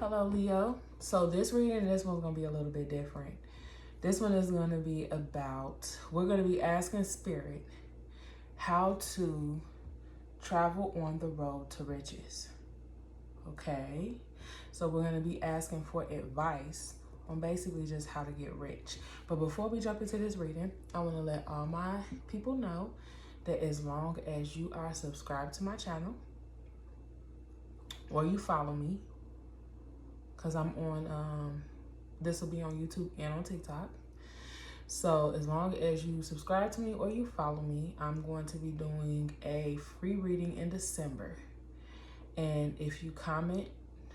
Hello, Leo. So this reading, this one's going to be a little bit different. This one is going to be about, we're going to be asking Spirit how to travel on the road to riches. Okay? So we're going to be asking for advice on basically just how to get rich. But before we jump into this reading, I want to let all my people know that as long as you are subscribed to my channel or you follow me, because I'm on, this will be on YouTube and on TikTok. So as long as you subscribe to me or you follow me, I'm going to be doing a free reading in December. And if you comment,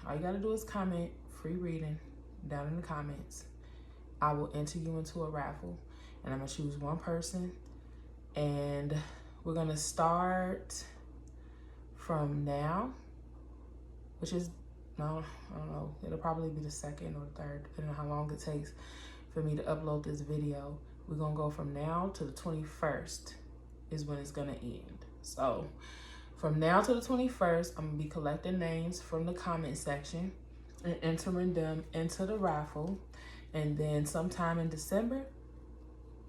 all you got to do is comment free reading down in the comments. I will enter you into a raffle and I'm going to choose one person. And we're going to start from now, which is, no, I don't know. It'll probably be the second or third, depending on how long it takes for me to upload this video. We're going to go from now to the 21st is when it's going to end. So from now to the 21st, I'm going to be collecting names from the comment section and entering them into the raffle. And then sometime in December,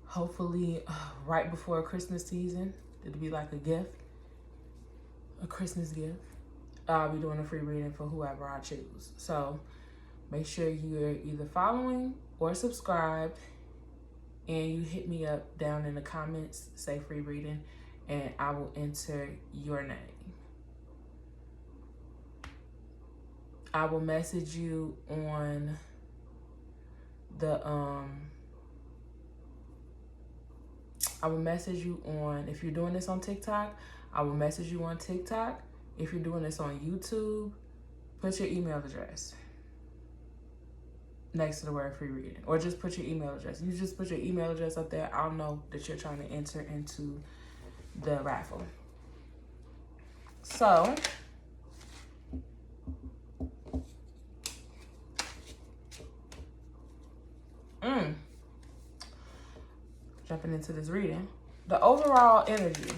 hopefully right before Christmas season, it'll be like a gift, a Christmas gift. I'll be doing a free reading for whoever I choose. So make sure you're either following or subscribed and you hit me up down in the comments, say free reading, and I will enter your name. I will message you on the, if you're doing this on TikTok, I will message you on TikTok. If you're doing this on YouTube, put your email address next to the word free reading, or just put your email address. You just put your email address up there. I'll know that you're trying to enter into the raffle. So, jumping into this reading, the overall energy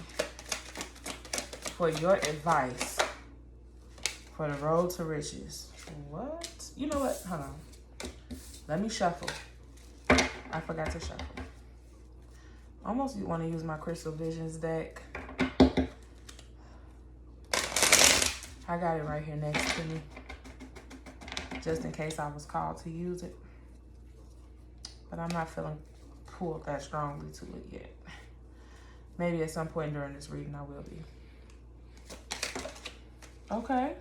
for your advice for the road to riches. What? You know what? Hold on. Let me shuffle. I forgot to shuffle. Almost you want to use my Crystal Visions deck. I got it right here next to me, just in case I was called to use it. But I'm not feeling pulled that strongly to it yet. Maybe at some point during this reading I will be. Okay.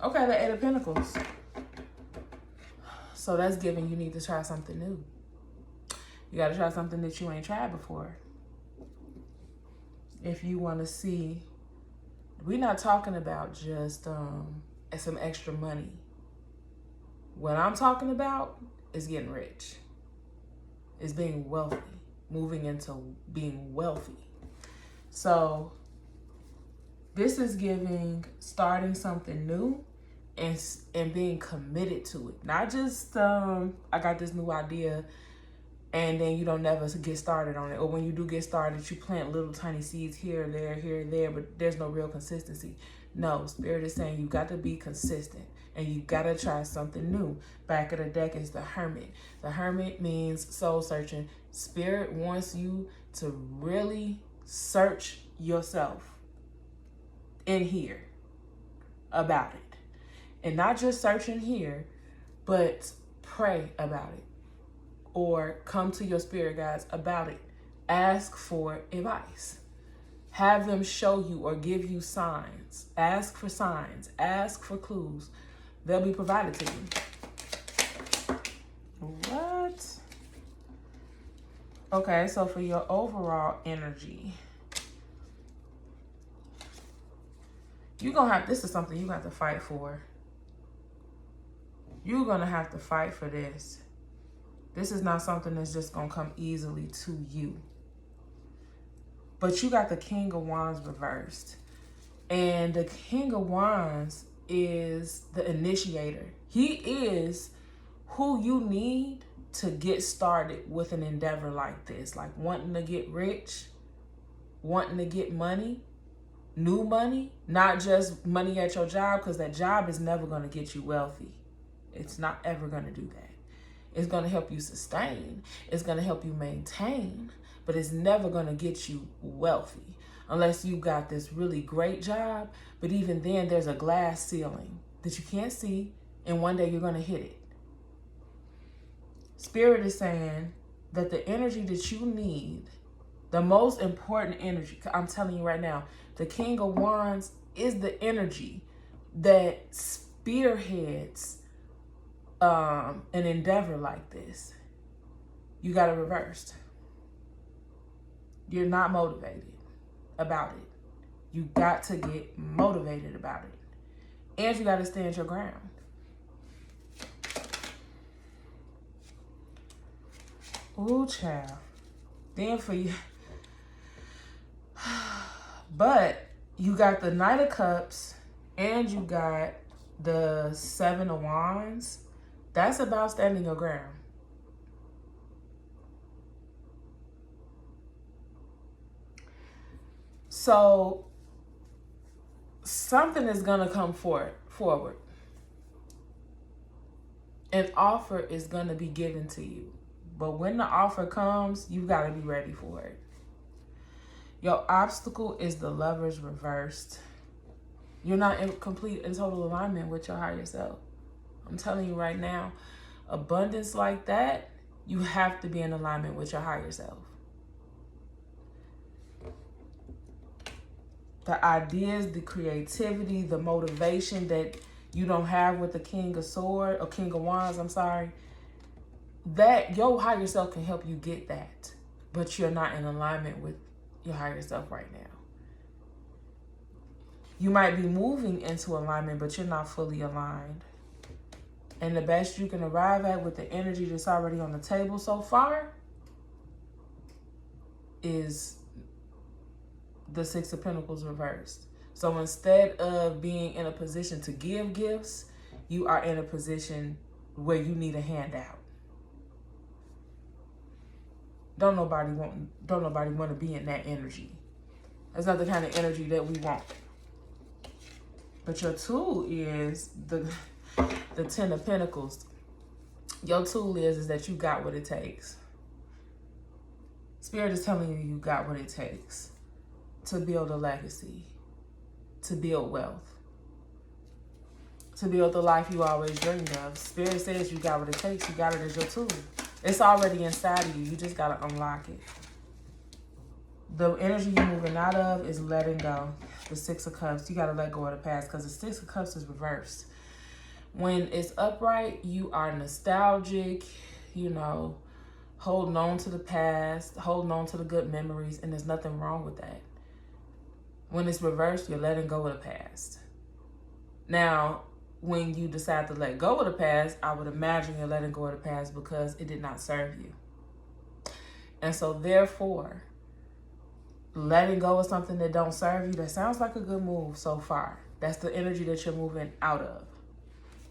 Okay, the Eight of Pentacles. So that's giving you need to try something new. You got to try something that you ain't tried before. If you want to see, we're not talking about just some extra money. What I'm talking about is getting rich. Is being wealthy, moving into being wealthy. So this is giving starting something new and being committed to it. Not just I got this new idea and then you don't never get started on it. Or when you do get started, you plant little tiny seeds here, there, but there's no real consistency. No, Spirit is saying you got to be consistent and you got to try something new. Back of the deck is the Hermit. The Hermit means soul searching. Spirit wants you to really search yourself in here about it. And not just searching here, but pray about it. Or come to your spirit guides about it. Ask for advice. Have them show you or give you signs. Ask for signs. Ask for clues. They'll be provided to you. What? Okay, so for your overall energy, you're going to have, this is something you have to fight for. You're going to have to fight for this. This is not something that's just going to come easily to you. But you got the King of Wands reversed. And the King of Wands is the initiator. He is who you need to get started with an endeavor like this. Like wanting to get rich, wanting to get money. new money, not just money at your job, because that job is never going to get you wealthy. It's not ever going to do that. It's going to help you sustain. It's going to help you maintain, but it's never going to get you wealthy unless you got this really great job. But even then, there's a glass ceiling that you can't see, and one day you're going to hit it. Spirit is saying that the energy that you need, the most important energy, I'm telling you right now, the King of Wands is the energy that spearheads an endeavor like this. You got it reversed. You're not motivated about it. You got to get motivated about it. And you got to stand your ground. Ooh, child. Then for you. But you got the Knight of Cups and you got the Seven of Wands. That's about standing your ground. So something is going to come forward. An offer is going to be given to you. But when the offer comes, you got to be ready for it. Your obstacle is the Lovers reversed. You're not in complete and total alignment with your higher self. I'm telling you right now, abundance like that, you have to be in alignment with your higher self. The ideas, the creativity, the motivation that you don't have with the King of Swords, or King of Wands, I'm sorry, that your higher self can help you get that, but you're not in alignment with your higher self right now. You might be moving into alignment, but you're not fully aligned. And the best you can arrive at with the energy that's already on the table so far is the Six of Pentacles reversed. So instead of being in a position to give gifts, you are in a position where you need a handout. Don't nobody want to be in that energy. That's not the kind of energy that we want. But your tool is the Ten of Pentacles. Your tool is that you got what it takes. Spirit is telling you you got what it takes to build a legacy, to build wealth, to build the life you always dreamed of. Spirit says you got what it takes. You got it as your tool. It's already inside of you. You just got to unlock it. The energy you're moving out of is letting go. The Six of Cups. You got to let go of the past because the Six of Cups is reversed. When it's upright, you are nostalgic, you know, holding on to the past, holding on to the good memories, and there's nothing wrong with that. When it's reversed, you're letting go of the past. Now, when you decide to let go of the past, I would imagine you're letting go of the past because it did not serve you. And so therefore, letting go of something that don't serve you, that sounds like a good move so far. That's the energy that you're moving out of.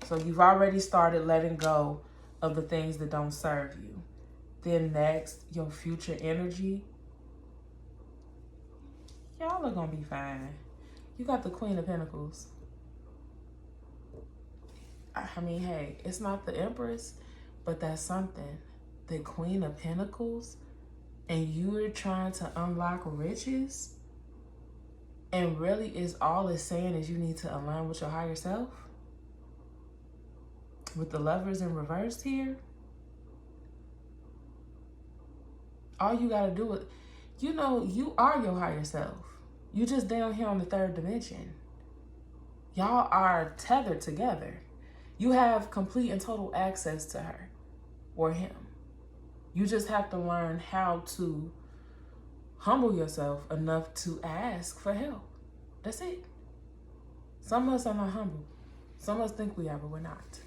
So you've already started letting go of the things that don't serve you. Then next, your future energy. Y'all are going to be fine. You got the Queen of Pentacles. I mean, hey, it's not the Empress, but that's something. The Queen of Pentacles, and you're trying to unlock riches, and really is all it's saying is you need to align with your higher self. With the Lovers in reverse here, all you got to do is, you know, you are your higher self. You just down here on the third dimension. Y'all are tethered together. You have complete and total access to her or him. You just have to learn how to humble yourself enough to ask for help. That's it. Some of us are not humble. Some of us think we are, but we're not.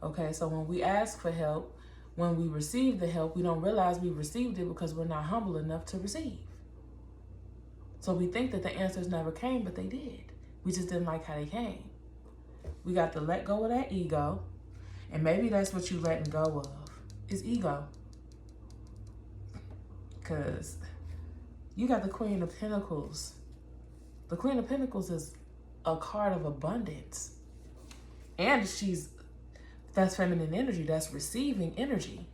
Okay, so when we ask for help, when we receive the help, we don't realize we received it because we're not humble enough to receive. So we think that the answers never came, but they did. We just didn't like how they came. We got to let go of that ego. And maybe that's what you're letting go of, is ego. Because you got the Queen of Pentacles The Queen of Pentacles is a card of abundance. And that's feminine energy. That's receiving energy.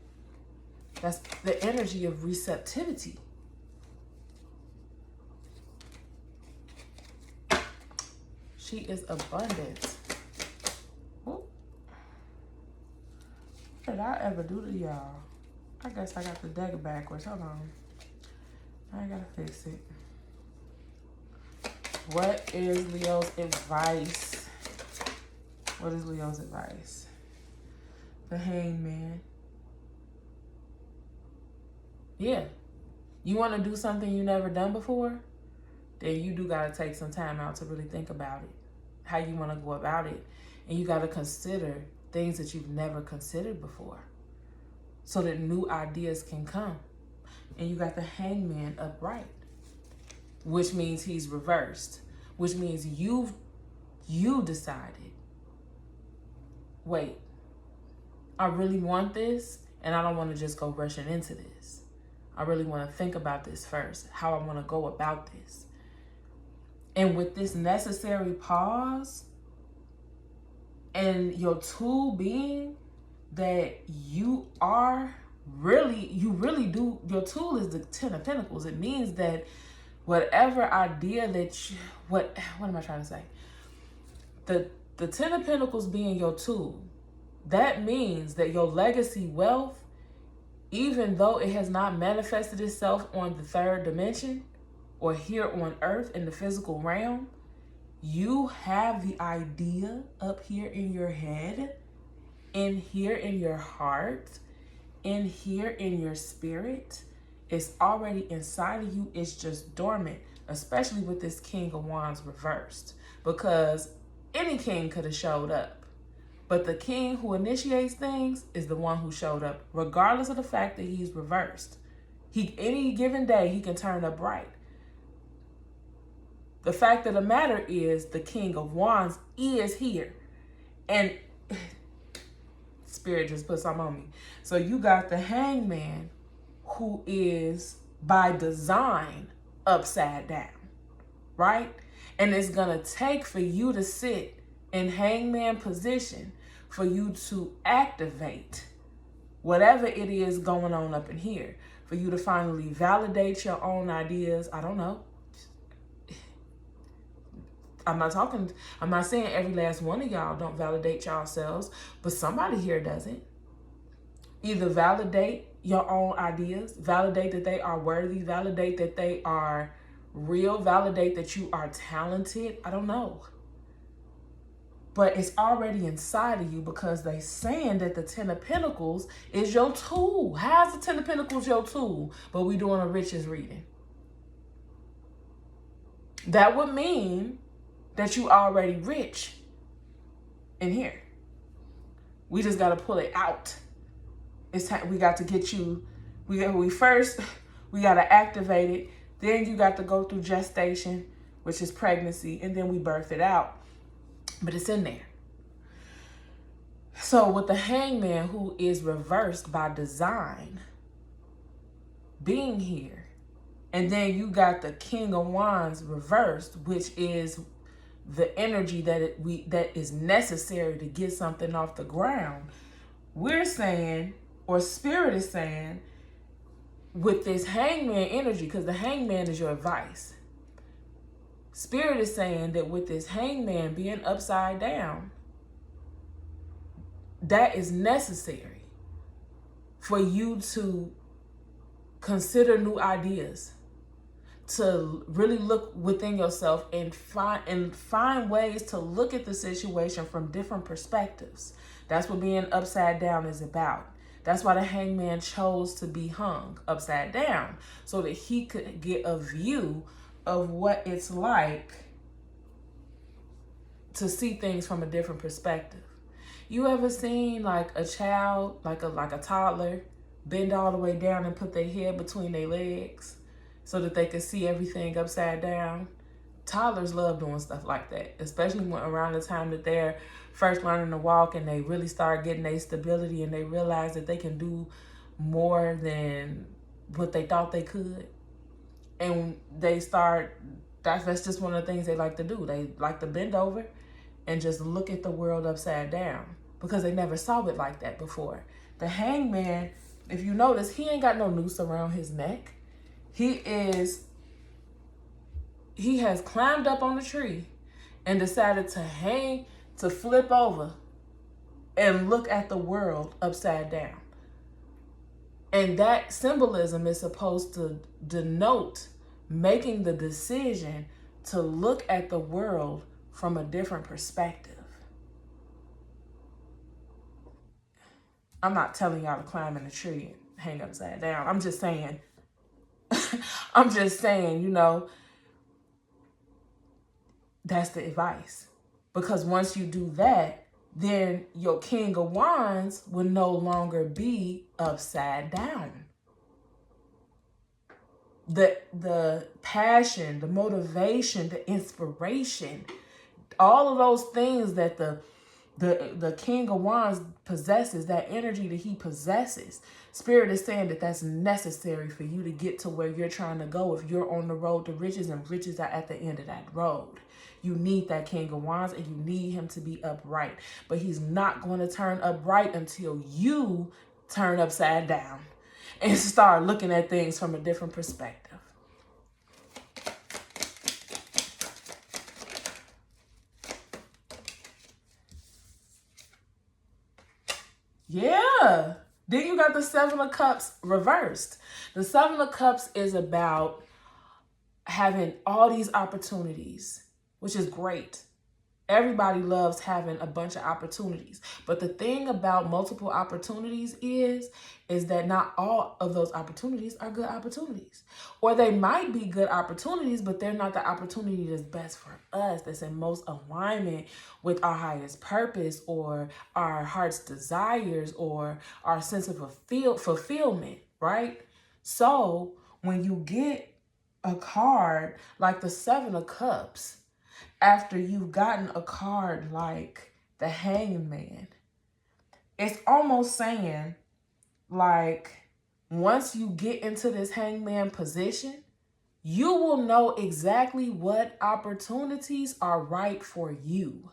That's the energy of receptivity. She is abundant. What did I ever do to y'all? I guess I got the deck backwards. Hold on. I gotta fix it. What is Leo's advice? What is Leo's advice? The Hangman. Yeah. You want to do something you never done before? Then you do got to take some time out to really think about it. How you want to go about it. And you got to consider things that you've never considered before, so that new ideas can come. And you got the Hangman upright, which means he's reversed, which means you decided, wait, I really want this, and I don't want to just go rushing into this. I really want to think about this first, how I want to go about this. And with this necessary pause, and your tool being that you really do, your tool is the Ten of Pentacles. It means that whatever idea that what am I trying to say? The Ten of Pentacles being your tool, that means that your legacy wealth, even though it has not manifested itself on the third dimension or here on earth in the physical realm, you have the idea up here in your head, in here in your heart, in here in your spirit. It's already inside of you. It's just dormant, especially with this King of Wands reversed, because any king could have showed up. But the king who initiates things is the one who showed up, regardless of the fact that he's reversed. Any given day, he can turn up right. The fact of the matter is the King of Wands is here. And Spirit just put something on me. So you got the Hangman, who is by design upside down, right? And it's going to take for you to sit in Hangman position for you to activate whatever it is going on up in here, for you to finally validate your own ideas. I don't know. I'm not saying every last one of y'all don't validate yourselves, but somebody here doesn't. Either validate your own ideas, validate that they are worthy, validate that they are real, validate that you are talented. I don't know. But it's already inside of you, because they saying that the Ten of Pentacles is your tool. How's the Ten of Pentacles your tool? But we doing a riches reading. That would mean that you already rich in here. We just got to pull it out. It's time. We got to get you. We got to activate it. Then you got to go through gestation, which is pregnancy, and then we birth it out. But it's in there. So with the Hangman, who is reversed by design, being here, and then you got the King of Wands reversed, which is the energy that is necessary to get something off the ground. We're saying, or Spirit is saying, with this Hangman energy, because the Hangman is your advice. Spirit is saying that with this Hangman being upside down, that is necessary for you to consider new ideas, to really look within yourself and find ways to look at the situation from different perspectives. That's what being upside down is about. That's why the Hangman chose to be hung upside down, so that he could get a view of what it's like to see things from a different perspective. You ever seen like a child, like a toddler, bend all the way down and put their head between their legs so that they could see everything upside down? Toddlers love doing stuff like that, especially when around the time that they're first learning to walk and they really start getting their stability and they realize that they can do more than what they thought they could. And they start That's just one of the things they like to do. They like to bend over and just look at the world upside down because they never saw it like that before. The hangman, if you notice, he ain't got no noose around his neck. He has climbed up on the tree and decided to flip over and look at the world upside down. And that symbolism is supposed to denote making the decision to look at the world from a different perspective. I'm not telling y'all to climb in a tree and hang upside down. I'm just saying, that's the advice. Because once you do that, then your King of Wands will no longer be upside down. The passion, the motivation, the inspiration, all of those things that the King of Wands possesses, that energy that he possesses, Spirit is saying that that's necessary for you to get to where you're trying to go if you're on the road to riches and riches are at the end of that road. You need that King of Wands and you need him to be upright. But he's not going to turn upright until you turn upside down and start looking at things from a different perspective. Yeah. Then you got the Seven of Cups reversed. The Seven of Cups is about having all these opportunities, which is great. Everybody loves having a bunch of opportunities. But the thing about multiple opportunities is that not all of those opportunities are good opportunities. Or they might be good opportunities, but they're not the opportunity that's best for us, that's in most alignment with our highest purpose or our heart's desires or our sense of fulfillment, right? So when you get a card like the Seven of Cups, after you've gotten a card like the Hangman, it's almost saying, like, once you get into this Hangman position, you will know exactly what opportunities are right for you.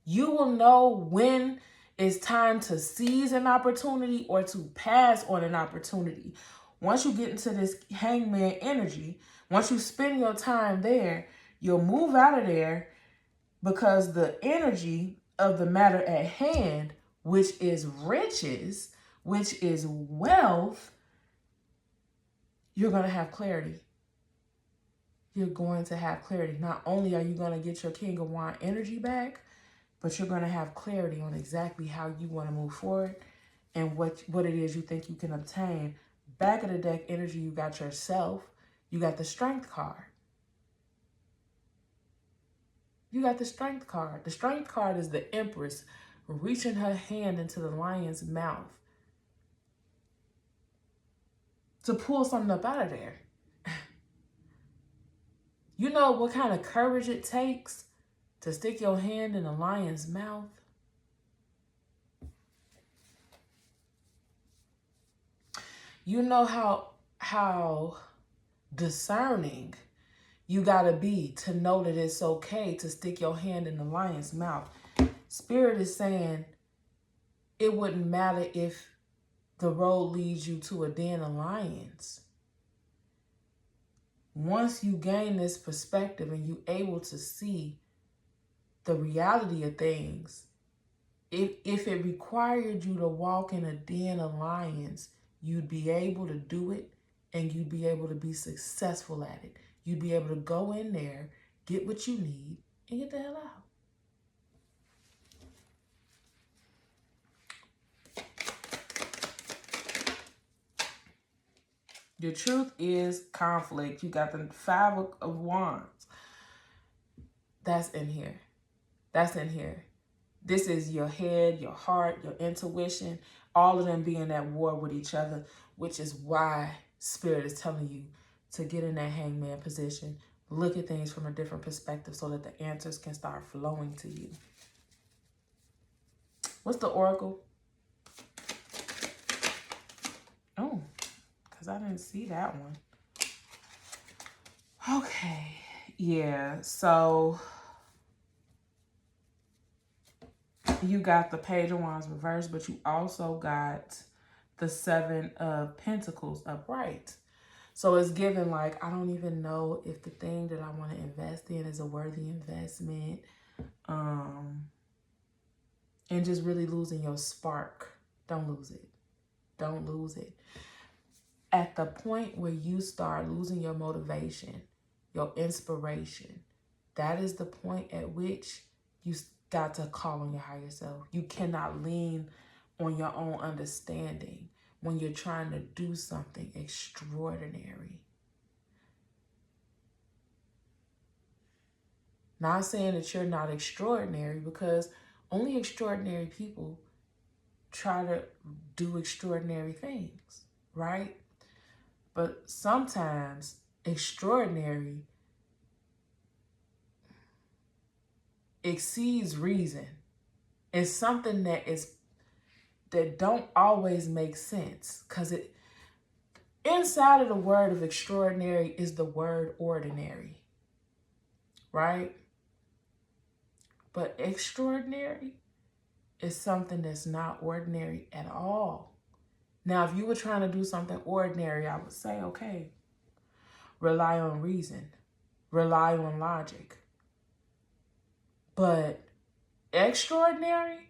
You will know when it's time to seize an opportunity or to pass on an opportunity. Once you get into this Hangman energy, once you spend your time there, you'll move out of there because the energy of the matter at hand, which is riches, which is wealth, you're going to have clarity. You're going to have clarity. Not only are you going to get your King of Wands energy back, but you're going to have clarity on exactly how you want to move forward and what it is you think you can obtain. Back of the deck energy, you got yourself. You got the Strength card. You got the Strength card. The Strength card is the Empress reaching her hand into the lion's mouth to pull something up out of there. You know what kind of courage it takes to stick your hand in a lion's mouth? You know how discerning you gotta be to know that it's okay to stick your hand in the lion's mouth. Spirit is saying it wouldn't matter if the road leads you to a den of lions. Once you gain this perspective and you're able to see the reality of things, if it required you to walk in a den of lions, you'd be able to do it and you'd be able to be successful at it. You'd be able to go in there, get what you need, and get the hell out. The truth is conflict. You got the Five of Wands. That's in here. That's in here. This is your head, your heart, your intuition, all of them being at war with each other, which is why Spirit is telling you to get in that Hangman position, look at things from a different perspective so that the answers can start flowing to you. What's the Oracle? Oh, because I didn't see that one. Okay. Yeah. So you got the Page of Wands reversed, but you also got the Seven of Pentacles upright. So it's given like, I don't even know if the thing that I want to invest in is a worthy investment. And just really losing your spark. Don't lose it. Don't lose it. At the point where you start losing your motivation, your inspiration, that is the point at which you got to call on your higher self. You cannot lean on your own understanding when you're trying to do something extraordinary. Not saying that you're not extraordinary, because only extraordinary people try to do extraordinary things, right? But sometimes extraordinary exceeds reason. It's something that don't always make sense, because it inside of the word of extraordinary is the word ordinary, right? But extraordinary is something that's not ordinary at all. Now, if you were trying to do something ordinary, I would say, okay, rely on reason, rely on logic. But extraordinary,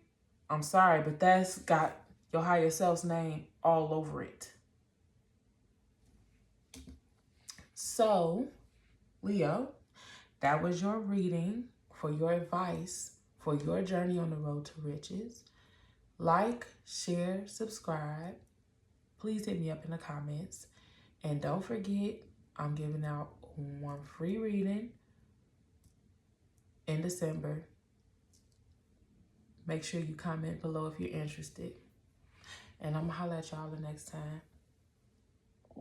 I'm sorry, but that's got your higher self's name all over it. So, Leo, that was your reading for your advice for your journey on the road to riches. Like, share, subscribe. Please hit me up in the comments. And don't forget, I'm giving out one free reading in December. Make sure you comment below if you're interested. And I'm going to holler at y'all the next time.